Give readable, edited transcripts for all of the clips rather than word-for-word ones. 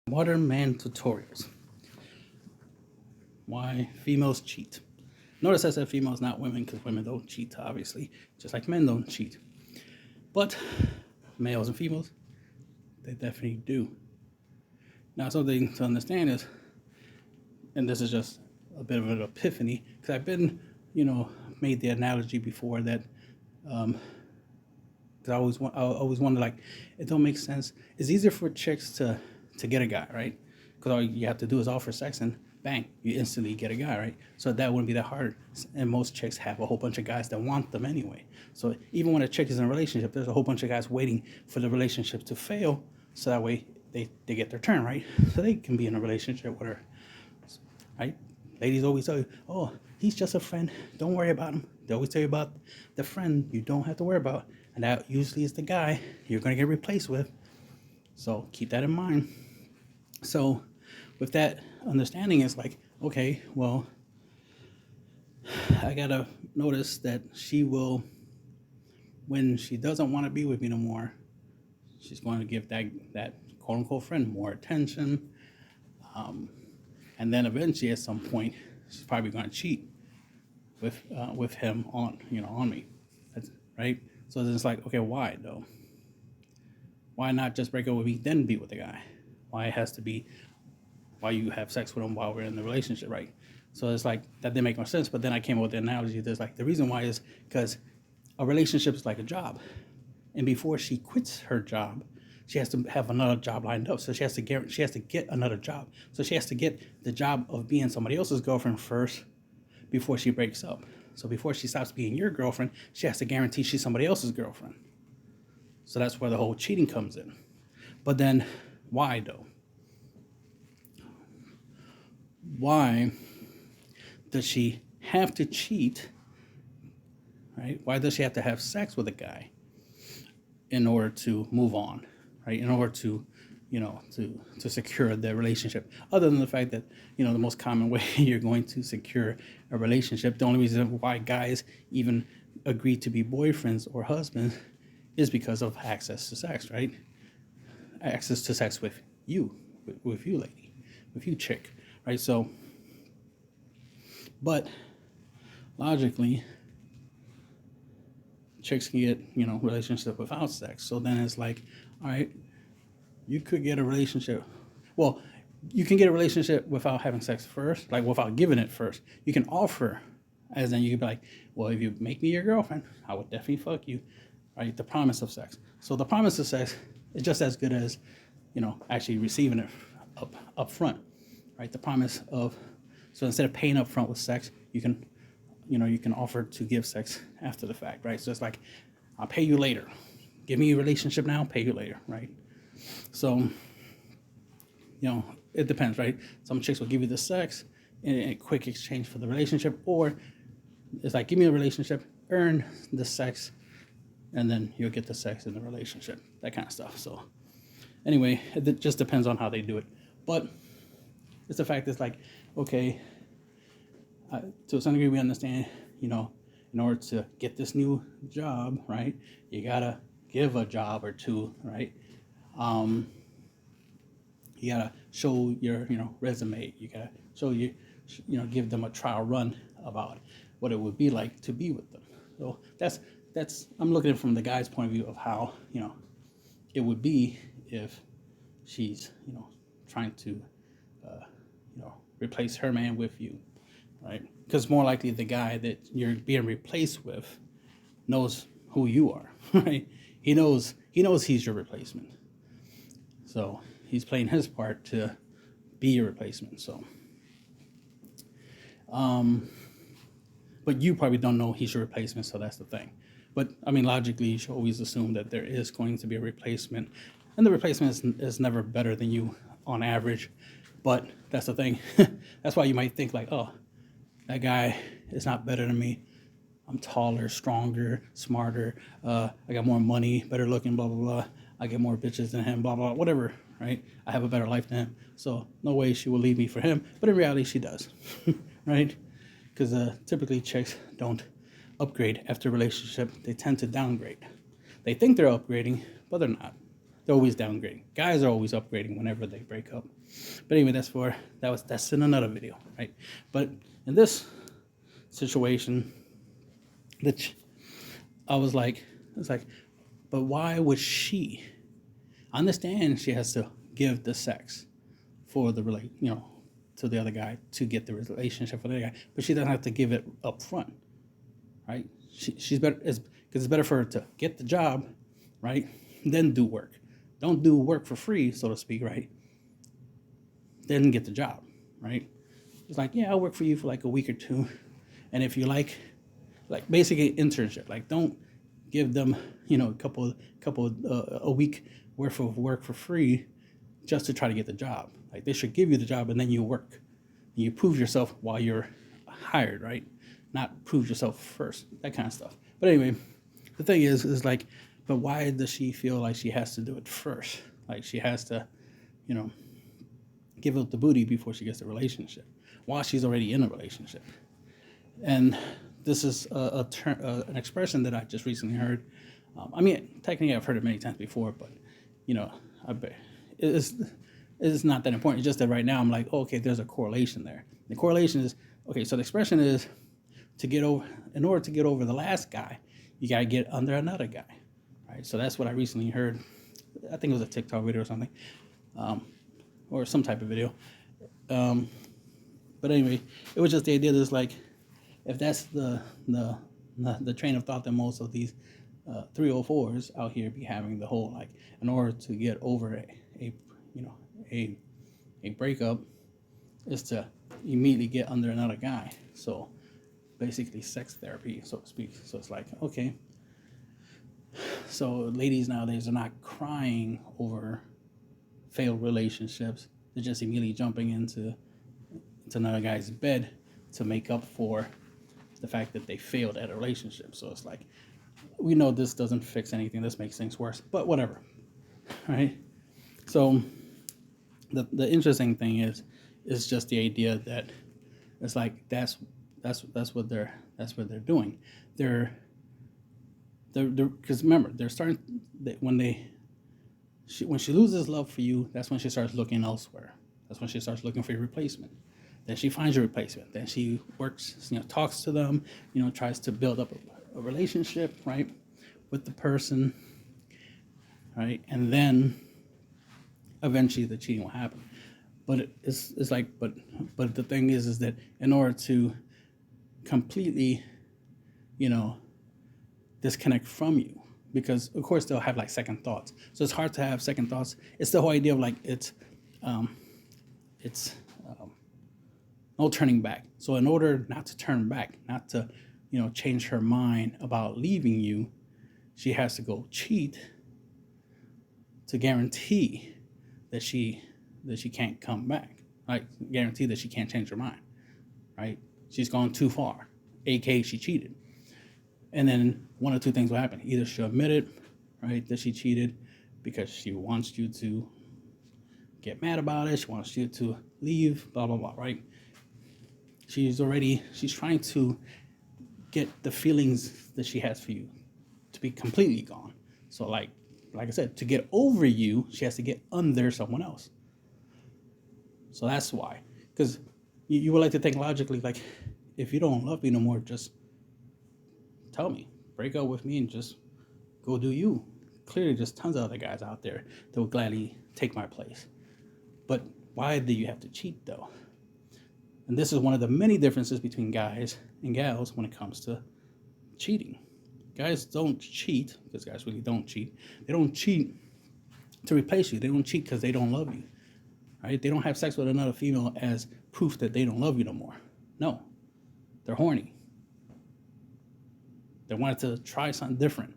Modern man tutorials. Why females cheat. Notice I said females, not women, because women don't cheat, obviously, just like men don't cheat. But males and females, they definitely do. Now, something to understand is, and this is just a bit of an epiphany, because I've been, made the analogy before that, because I always wonder, like, it don't make sense. It's easier for chicks to get a guy, right? Because all you have to do is offer sex and bang, you instantly get a guy, right? So that wouldn't be that hard. And most chicks have a whole bunch of guys that want them anyway. So even when a chick is in a relationship, there's a whole bunch of guys waiting for the relationship to fail, so that way they get their turn, right? So they can be in a relationship with her, right? Ladies always tell you, oh, he's just a friend. Don't worry about him. They always tell you about the friend you don't have to worry about. And that usually is the guy you're going to get replaced with. So keep that in mind. So with that understanding, it's like, okay, well, I got to notice that she will, when she doesn't want to be with me no more, she's going to give that quote unquote friend more attention. And then eventually at some point, she's probably going to cheat with him on me. That's right. So it's like, okay, why though? Why not just break up with me, then be with the guy? Why it has to be, why you have sex with him while we're in the relationship, right? So it's like, that didn't make no sense, but then I came up with the analogy. There's like, the reason why is because a relationship is like a job. And before she quits her job, she has to have another job lined up. So she has to get another job. So she has to get the job of being somebody else's girlfriend first before she breaks up. So before she stops being your girlfriend, she has to guarantee she's somebody else's girlfriend. So that's where the whole cheating comes in. But then, why though? Why does she have to cheat, right? Why does she have to have sex with a guy in order to move on, right? In order to, to secure the relationship. Other than the fact that, the most common way you're going to secure a relationship, the only reason why guys even agree to be boyfriends or husbands is because of access to sex, right? Access to sex with you lady, with you chick, right? So, but logically, chicks can get, relationship without sex. So then it's like, all right, you could get a relationship. Well, you can get a relationship without having sex first, like without giving it first. You can offer, as in you could be like, well, if you make me your girlfriend, I would definitely fuck you, right? The promise of sex. So the promise of sex is just as good as, actually receiving it up front, right? The promise of, so instead of paying up front with sex, you can offer to give sex after the fact, right? So it's like, I'll pay you later. Give me a relationship now, pay you later, right? So, it depends, right? Some chicks will give you the sex in a quick exchange for the relationship, or it's like, give me a relationship, earn the sex, and then you'll get the sex in the relationship, that kind of stuff. So anyway, it just depends on how they do it. But it's the fact that's like, okay, to some degree we understand, in order to get this new job, right, you gotta give a job or two, right? You gotta show your, resume. You gotta show give them a trial run about what it would be like to be with them. So that's I'm looking at it from the guy's point of view of how, it would be if she's, trying to, replace her man with you, right? Because more likely the guy that you're being replaced with knows who you are, right? He knows he's your replacement. So he's playing his part to be your replacement. So, but you probably don't know he's your replacement, so that's the thing. But I mean, logically, you should always assume that there is going to be a replacement, and the replacement is never better than you on average. But that's the thing. That's why you might think like, oh, that guy is not better than me. I'm taller, stronger, smarter. I got more money, better looking, blah, blah, blah. I get more bitches than him, blah, blah, whatever, right? I have a better life than him. So no way she will leave me for him. But in reality, she does, right? Because typically chicks don't upgrade after a relationship. They tend to downgrade. They think they're upgrading, but they're not. they're always downgrading. Guys are always upgrading whenever they break up. But anyway, that's in another video, right? But in this situation, I was like, it's like, but why would she? I understand she has to give the sex for the to the other guy to get the relationship with the other guy, but she doesn't have to give it up front, right? She's better because it's better for her to get the job, right? Then do work. Don't do work for free, so to speak, right? Then get the job, right? It's like, yeah, I'll work for you for like a week or two, and if you like basically internship, like don't give them a week worth of work for free just to try to get the job. Like they should give you the job and then you work. And you prove yourself while you're hired, right? Not prove yourself first, that kind of stuff. But anyway, the thing is like, but why does she feel like she has to do it first? Like she has to, give up the booty before she gets the relationship, while she's already in a relationship. And this is an expression that I just recently heard. I mean, technically I've heard it many times before, but it's not that important. It's just that right now I'm like, oh, okay, there's a correlation there. The correlation is, okay, so the expression is in order to get over the last guy, you gotta get under another guy, right? So that's what I recently heard. I think it was a TikTok video or something, or some type of video. But anyway, it was just the idea that it's like, if that's the train of thought that most of these 304s out here be having, the whole like, in order to get over a breakup is to immediately get under another guy. So basically sex therapy, so to speak. So it's like, okay, so ladies nowadays are not crying over failed relationships. They're just immediately jumping into another guy's bed to make up for the fact that they failed at a relationship. So it's like, we know this doesn't fix anything. This makes things worse, but whatever, right? So the interesting thing is just the idea that it's like that's what they're doing. They're because remember, they're starting when she loses love for you, that's when she starts looking elsewhere. That's when she starts looking for a replacement. Then she finds a replacement. Then she works, talks to them, tries to build up a relationship, right, with the person, right, and then eventually the cheating will happen. But it's like, but the thing is that in order to completely, disconnect from you, because of course they'll have like second thoughts. So it's hard to have second thoughts. It's the whole idea of like it's no turning back. So in order not to turn back, not to change her mind about leaving you, she has to go cheat to guarantee that she can't come back. Like guarantee that she can't change her mind. Right? She's gone too far. AK, she cheated. And then one or two things will happen. Either she'll admit it, right, that she cheated because she wants you to get mad about it. She wants you to leave, blah, blah, blah, right? She's trying to get the feelings that she has for you to be completely gone. So like I said, to get over you, she has to get under someone else. So that's why. Because you would like to think logically, like, if you don't love me no more, just tell me. Break up with me and just go do you. Clearly, there's tons of other guys out there that will gladly take my place. But why do you have to cheat, though? And this is one of the many differences between guys and gals when it comes to cheating. Guys don't cheat, because guys really don't cheat. They don't cheat to replace you. They don't cheat because they don't love you. Right? They don't have sex with another female as proof that they don't love you no more. No. They're horny. They wanted to try something different.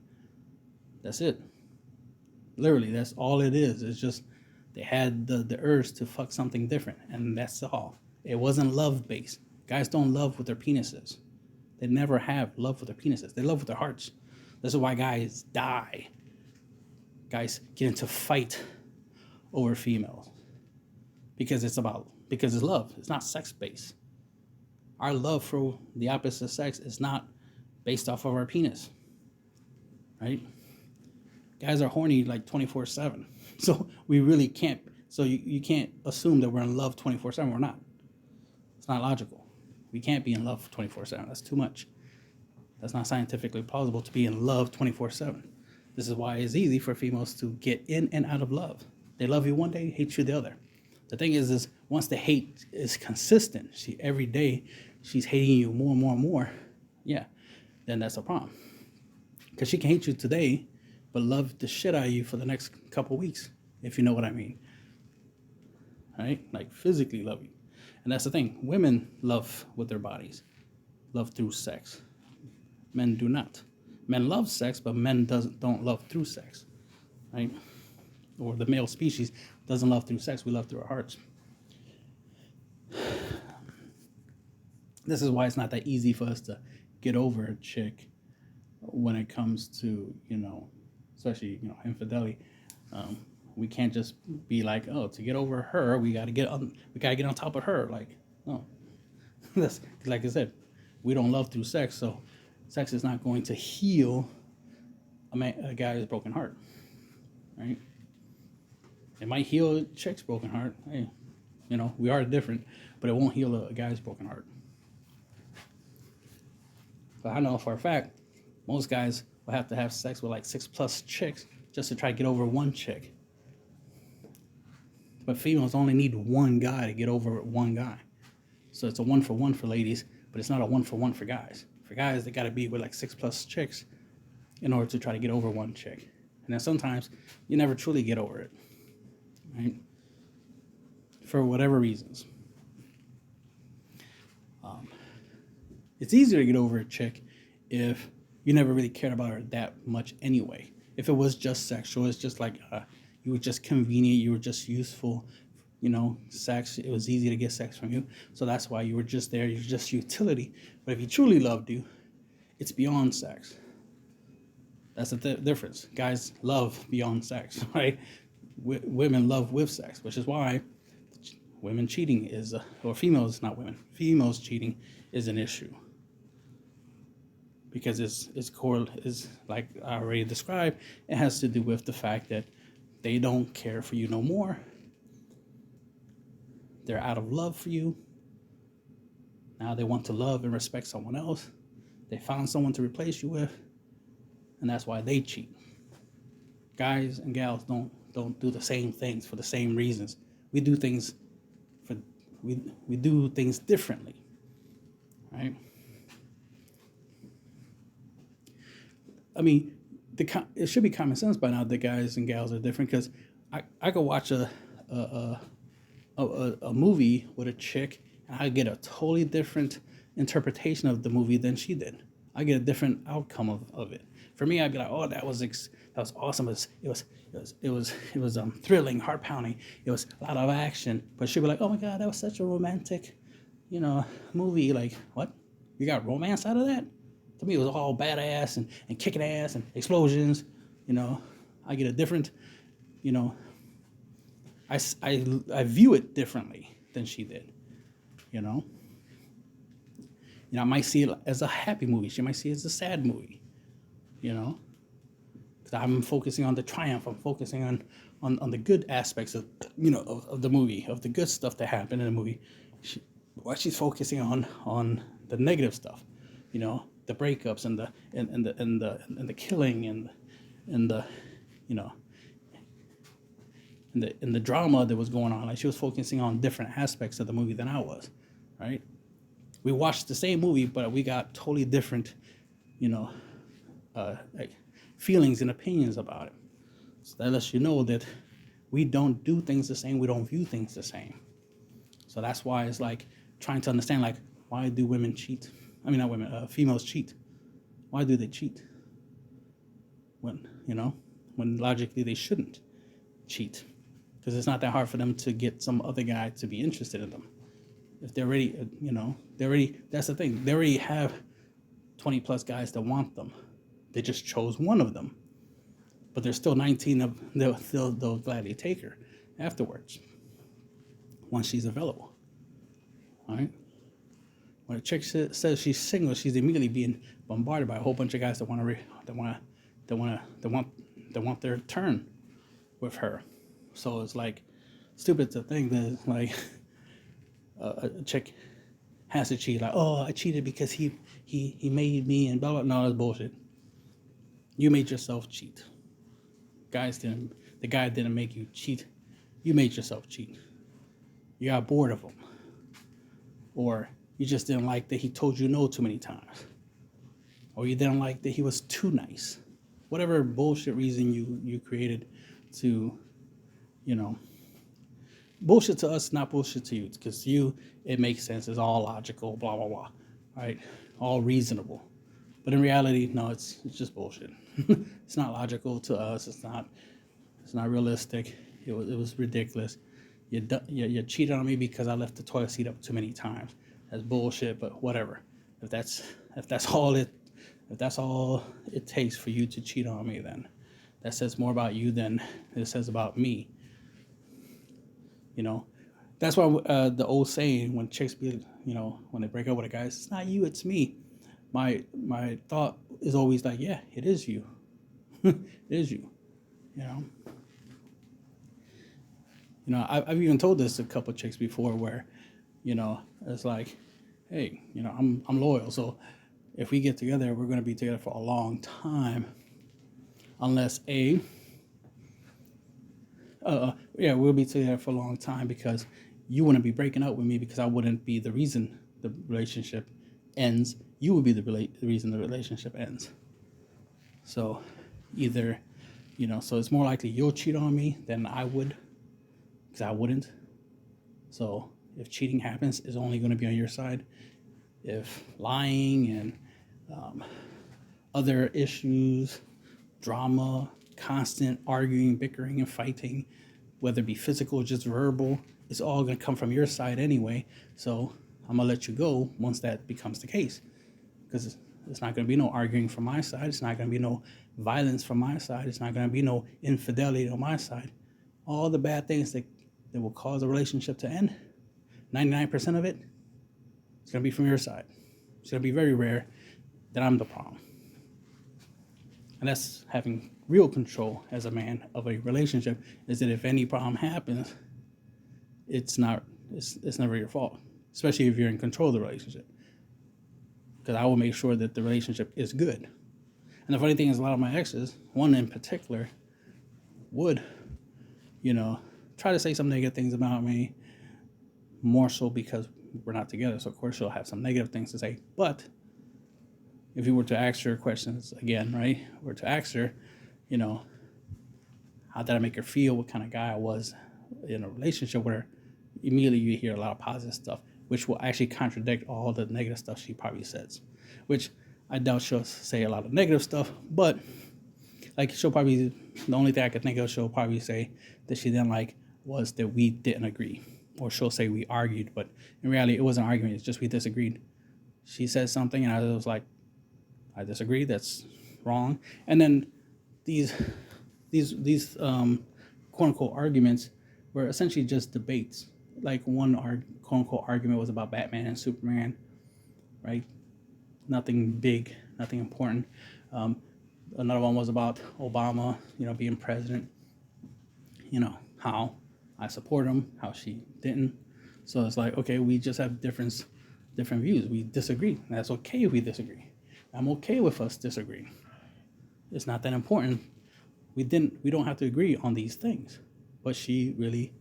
That's it. Literally, that's all it is. It's just they had the urge to fuck something different, and that's all. It wasn't love-based. Guys don't love with their penises. They never have love with their penises. They love with their hearts. This is why guys die. Guys get into fight over females. Because it's love. It's not sex-based. Our love for the opposite sex is not based off of our penis. Right? Guys are horny like 24/7. So we really can't. So you can't assume that we're in love 24/7. We're not. It's not logical. We can't be in love 24/7. That's too much. That's not scientifically plausible to be in love 24/7. This is why it's easy for females to get in and out of love. They love you one day, hate you the other. The thing is once the hate is consistent, every day she's hating you more and more and more, yeah, then that's a problem. Because she can hate you today, but love the shit out of you for the next couple weeks, if you know what I mean. Right? Like physically love you. And that's the thing. Women love with their bodies, love through sex. Men do not. Men love sex, but men don't love through sex, right? Or the male species doesn't love through sex. We love through our hearts. This is why it's not that easy for us to get over a chick when it comes to, especially, infidelity. We can't just be like, oh, to get over her, we gotta get on top of her. Like, no, that's like I said, we don't love through sex, so sex is not going to heal a guy's broken heart, right? It might heal a chick's broken heart. Hey, we are different, but it won't heal a guy's broken heart. But I know for a fact, most guys will have to have sex with like 6+ chicks just to try to get over one chick. But females only need one guy to get over one guy. So it's a 1-for-1 for ladies, but it's not a 1-for-1 for guys. For guys, they got to be with like 6+ chicks in order to try to get over one chick. And then sometimes you never truly get over it, right? For whatever reasons. It's easier to get over a chick if you never really cared about her that much anyway. If it was just sexual, it's just like you were just convenient, you were just useful, sex, it was easy to get sex from you. So that's why you were just there, you're just utility. But if he truly loved you, it's beyond sex. That's the difference. Guys love beyond sex, right? Women love with sex, which is why women cheating or females, not women, females cheating is an issue. Because it's like I already described, it has to do with the fact that they don't care for you no more. They're out of love for you. Now they want to love and respect someone else. They found someone to replace you with, and that's why they cheat. Guys and gals don't do the same things for the same reasons. We do things we do things differently, right? I mean, it should be common sense by now that guys and gals are different, because I could watch a movie with a chick and I get a totally different interpretation of the movie than she did. I get a different outcome of it. For me, I'd be like, oh, that was awesome. It was thrilling, heart pounding. It was a lot of action. But she'd be like, oh my God, that was such a romantic, movie. Like, what? You got romance out of that? To me, it was all badass and kicking ass and explosions. I get a different, I view it differently than she did. I might see it as a happy movie. She might see it as a sad movie. Because I'm focusing on the triumph. I'm focusing on the good aspects of the movie, of the good stuff that happened in the movie. She's focusing on the negative stuff. The breakups and the killing and the drama that was going on. Like, she was focusing on different aspects of the movie than I was, right? We watched the same movie, but we got totally different, like feelings and opinions about it. So that lets you know that we don't do things the same. We don't view things the same. So that's why it's like trying to understand, like, why do women cheat? I mean, not women, females cheat. Why do they cheat? When logically they shouldn't cheat. Because it's not that hard for them to get some other guy to be interested in them. If they're already, that's the thing. They already have 20+ guys that want them. They just chose one of them. But there's still 19 of they'll gladly take her afterwards. Once she's available. All right? When a chick says she's single, she's immediately being bombarded by a whole bunch of guys that want their turn with her. So it's like stupid to think that like a chick has to cheat. Like, oh, I cheated because he made me and blah blah. No, that's bullshit. You made yourself cheat. The guy didn't make you cheat. You made yourself cheat. You got bored of him, or you just didn't like that he told you no too many times, or you didn't like that he was too nice. Whatever bullshit reason you created to, you know, bullshit to us, not bullshit to you, because to you it makes sense. It's all logical, blah blah blah, right? All reasonable. But in reality, no, it's just bullshit. It's not logical to us. It's not realistic. It was ridiculous. You cheated on me because I left the toilet seat up too many times. That's bullshit. But whatever. If that's all it takes for you to cheat on me, then that says more about you than it says about me. You know, that's why the old saying when chicks be, when they break up with a guy, it's not you, it's me. My thought is always like, yeah, it is you. It is you. I've even told this to a couple of chicks before where, it's like, hey, I'm loyal, so if we get together, we're gonna be together for a long time, unless we'll be together for a long time because you wouldn't be breaking up with me because I wouldn't be the reason the relationship ends. You would be the reason the relationship ends. So either, so it's more likely you'll cheat on me than I would, because I wouldn't. So if cheating happens, it's only going to be on your side. If lying and other issues, drama, constant arguing, bickering, and fighting, whether it be physical or just verbal, it's all going to come from your side anyway. So I'm going to let you go once that becomes the case. Because it's not going to be no arguing from my side. It's not going to be no violence from my side. It's not going to be no infidelity on my side. All the bad things that will cause a relationship to end, 99% of it, it's going to be from your side. It's going to be very rare that I'm the problem. And that's having real control as a man of a relationship, is that if any problem happens, it's never your fault, especially if you're in control of the relationship. Because I will make sure that the relationship is good. And the funny thing is, a lot of my exes, one in particular, would, try to say some negative things about me, more so because we're not together. So of course she'll have some negative things to say. But if you were to ask her questions again, right? Or to ask her, how did I make her feel? What kind of guy I was in a relationship with her? Immediately you hear a lot of positive stuff, which will actually contradict all the negative stuff she probably says, which I doubt she'll say a lot of negative stuff, but like she'll probably, the only thing I could think of she'll probably say that she didn't like was that we didn't agree. Or she'll say we argued, but in reality it wasn't an argument, it's just we disagreed. She said something and I was like, I disagree, that's wrong. And then these quote unquote arguments were essentially just debates. Like one quote unquote argument was about Batman and Superman, right? Nothing big, nothing important. Another one was about Obama, being president. How I support him, how she didn't. So it's like, okay, we just have different views. We disagree. That's okay if we disagree. I'm okay with us disagreeing. It's not that important. We don't have to agree on these things. But she really,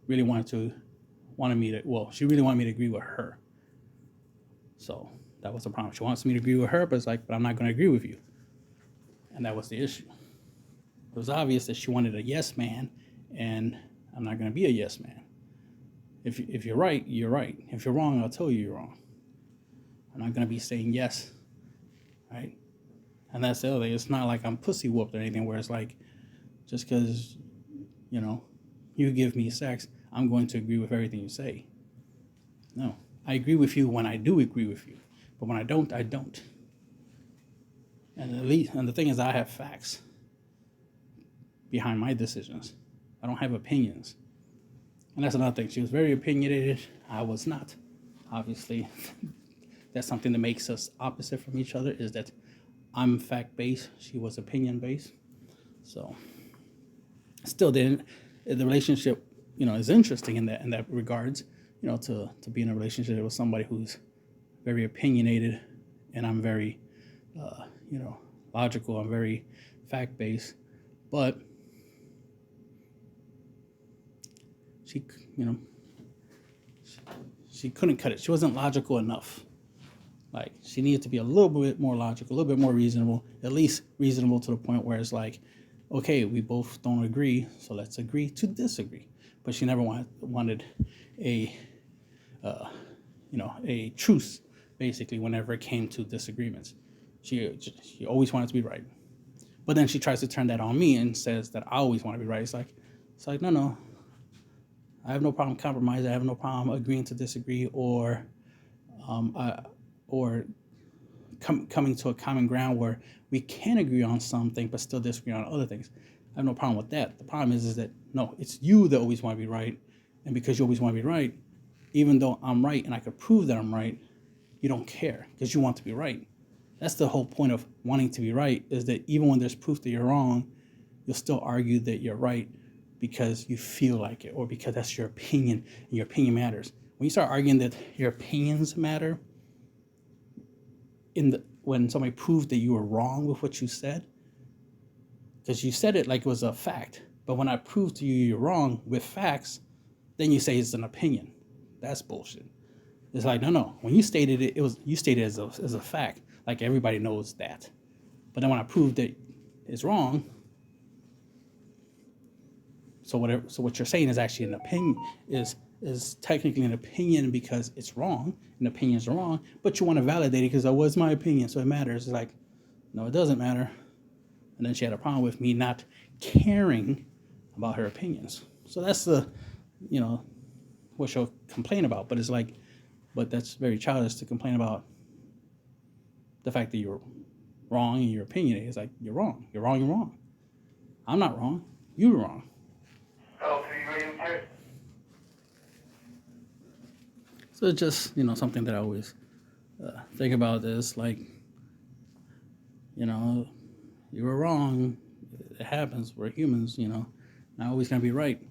really wanted me to agree with her. So that was the problem. She wants me to agree with her, but it's like, but I'm not going to agree with you. And that was the issue. It was obvious that she wanted a yes man, and I'm not going to be a yes man. If you're right, you're right. If you're wrong, I'll tell you you're wrong. I'm not going to be saying yes, right? And that's the other thing. It's not like I'm pussy whooped or anything where it's like, just because, you give me sex, I'm going to agree with everything you say. No, I agree with you when I do agree with you. But when I don't, I don't. And the thing is, I have facts behind my decisions. I don't have opinions. And that's another thing. She was very opinionated. I was not. Obviously, that's something that makes us opposite from each other, is that I'm fact-based. She was opinion-based. So, still didn't. the relationship, is interesting in that regards, to be in a relationship with somebody who's very opinionated, and I'm very, logical. I'm very fact based, but she, she couldn't cut it. She wasn't logical enough. Like, she needed to be a little bit more logical, a little bit more reasonable, at least reasonable to the point where it's like, okay, we both don't agree, so let's agree to disagree. But she never wanted a, a truce, basically, whenever it came to disagreements. She always wanted to be right. But then she tries to turn that on me and says that I always want to be right. It's like, no. I have no problem compromising. I have no problem agreeing to disagree, or coming to a common ground where we can agree on something but still disagree on other things. I have no problem with that. The problem is that, no, it's you that always want to be right. And because you always want to be right, even though I'm right and I could prove that I'm right, you don't care because you want to be right. That's the whole point of wanting to be right, is that even when there's proof that you're wrong, you'll still argue that you're right because you feel like it, or because that's your opinion and your opinion matters. When you start arguing that your opinions matter, when somebody proved that you were wrong with what you said, because you said it like it was a fact, but when I proved to you you're wrong with facts, then you say it's an opinion. That's bullshit. It's like, no. When you stated it, you stated it as a fact, like everybody knows that. But then when I proved that it's wrong, so what you're saying is actually an opinion, is technically an opinion because it's wrong, and opinions are wrong, but you want to validate it because that was my opinion, so it matters. It's like, no, it doesn't matter. And then she had a problem with me not caring about her opinions. So that's what she'll complain about. But it's like, but that's very childish to complain about the fact that you're wrong in your opinion. It's like, you're wrong. You're wrong. You're wrong. I'm not wrong. You're wrong. So it's just, something that I always think about is like, you were wrong. It happens. We're humans, not always going to be right.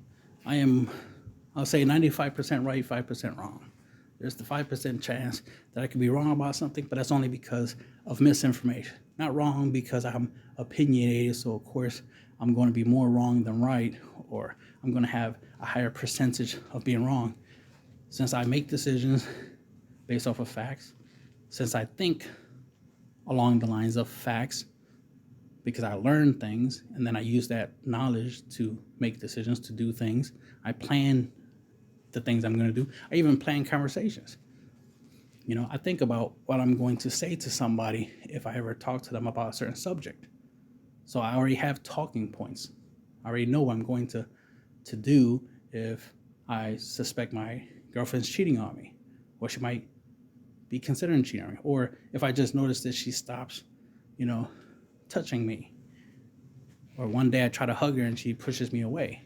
I'll say 95% right, 5% wrong. There's the 5% chance that I could be wrong about something, but that's only because of misinformation. Not wrong because I'm opinionated, so of course I'm going to be more wrong than right, or I'm going to have a higher percentage of being wrong. Since I make decisions based off of facts, since I think along the lines of facts, because I learn things and then I use that knowledge to make decisions, to do things. I plan the things I'm going to do. I even plan conversations. I think about what I'm going to say to somebody if I ever talk to them about a certain subject. So I already have talking points. I already know what I'm going to do if I suspect my girlfriend's cheating on me, or she might be considering cheating on me, or if I just notice that she stops, touching me, or one day I try to hug her and she pushes me away.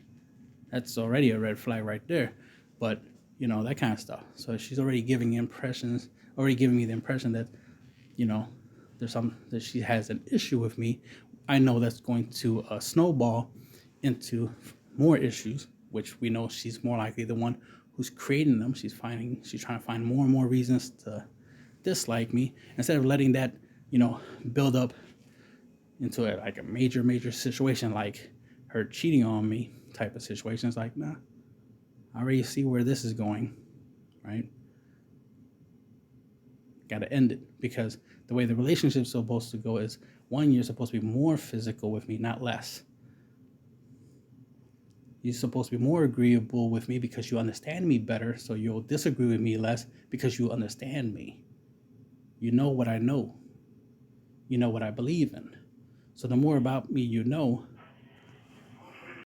That's already a red flag right there. But that kind of stuff. So she's already giving me the impression that that she has an issue with me. I know that's going to snowball into more issues, which we know she's more likely the one who's creating them. She's trying to find more and more reasons to dislike me, instead of letting that build up into a major situation, like her cheating on me type of situation. It's like, nah, I already see where this is going, right? Got to end it, because the way the relationship's supposed to go is, one, you're supposed to be more physical with me, not less. You're supposed to be more agreeable with me because you understand me better, so you'll disagree with me less because you understand me. You know what I know. You know what I believe in. So the more about me you know,